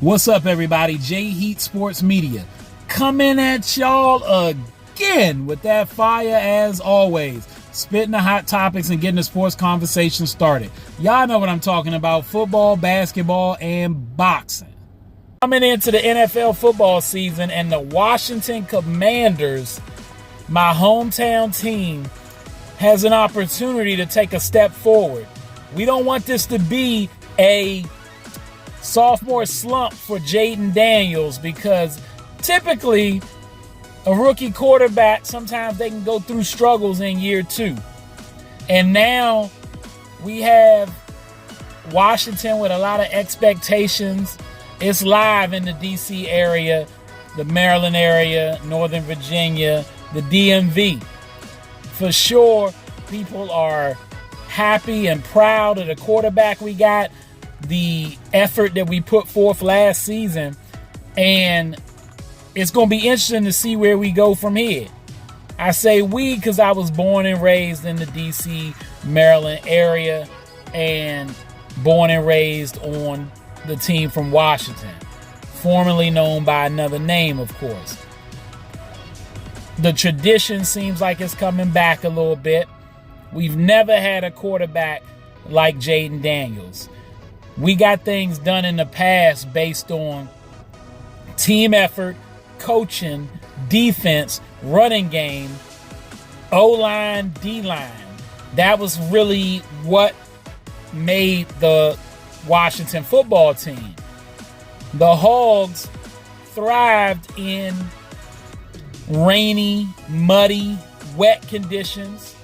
What's up, everybody? J Heat Sports Media coming at y'all again with that fire as always. Spitting the hot topics and getting the sports conversation started. Y'all know what I'm talking about. Football, basketball, and boxing. Coming into the NFL football season, and the Washington Commanders, my hometown team, has an opportunity to take a step forward. We don't want this to be a sophomore slump for Jayden Daniels, because typically a rookie quarterback, sometimes they can go through struggles in year two. And now we have Washington with a lot of expectations. It's live in the D.C. area, the Maryland area, Northern Virginia, the DMV. For sure, people are happy and proud of the quarterback we got, the effort that we put forth last season, and it's going to be interesting to see where we go from here. I say we because I was born and raised in the D.C., Maryland area, and born and raised on the team from Washington, formerly known by another name, of course. The tradition seems like it's coming back a little bit. We've never had a quarterback like Jayden Daniels. We got things done in the past based on team effort, coaching, defense, running game, O-line, D-line. That was really what made the Washington football team. The Hogs thrived in rainy, muddy, wet conditions.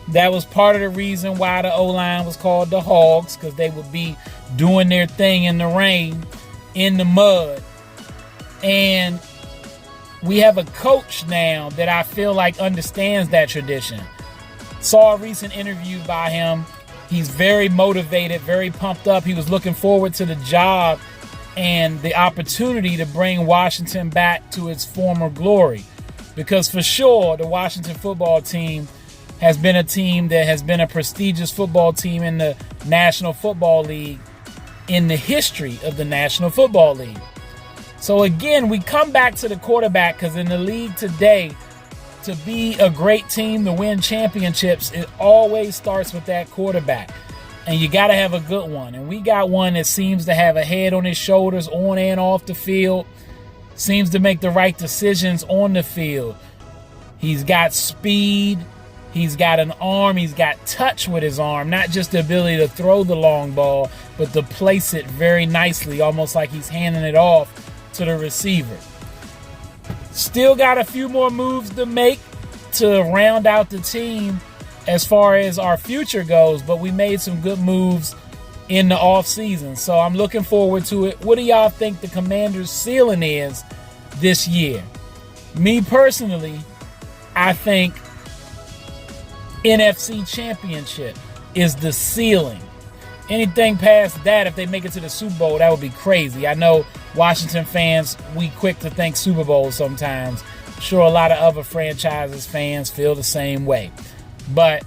That was part of the reason why the O-line was called the Hogs, because they would be doing their thing in the rain, in the mud. And we have a coach now that I feel like understands that tradition. Saw a recent interview by him. He's very motivated, very pumped up. He was looking forward to the job and the opportunity to bring Washington back to its former glory. Because for sure, the Washington football team has been a team that has been a prestigious football team in the National Football League in the history of the National Football League. So again, we come back to the quarterback, because in the league today, to be a great team, to win championships, it always starts with that quarterback. And you got to have a good one. And we got one that seems to have a head on his shoulders on and off the field, seems to make the right decisions on the field. He's got speed. He's got an arm. He's got touch with his arm, not just the ability to throw the long ball, but to place it very nicely, almost like he's handing it off to the receiver. Still got a few more moves to make to round out the team as far as our future goes, but we made some good moves in the offseason, so I'm looking forward to it. What do y'all think the Commanders' ceiling is this year? Me personally, I think NFC Championship is the ceiling. Anything past that, if they make it to the Super Bowl, that would be crazy. I know Washington fans, we quick to think Super Bowl sometimes. I'm sure a lot of other franchises fans feel the same way. But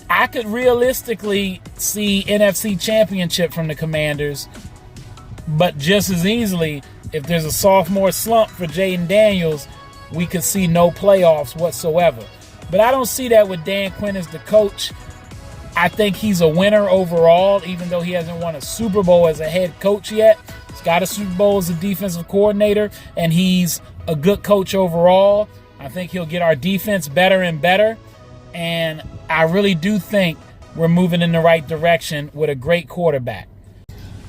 I could realistically see NFC Championship from the Commanders, but just as easily, if there's a sophomore slump for Jayden Daniels, we could see no playoffs whatsoever. But I don't see that with Dan Quinn as the coach. I think he's a winner overall, even though he hasn't won a Super Bowl as a head coach yet. He's got a Super Bowl as a defensive coordinator, and he's a good coach overall. I think he'll get our defense better and better, and I really do think we're moving in the right direction with a great quarterback.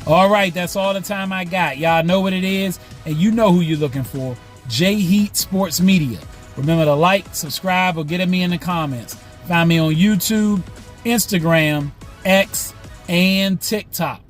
All right, that's all the time I got. Y'all know what it is, and you know who you're looking for. J Heat Sports Media. Remember to like, subscribe, or get at me in the comments. Find me on YouTube, Instagram, X, and TikTok.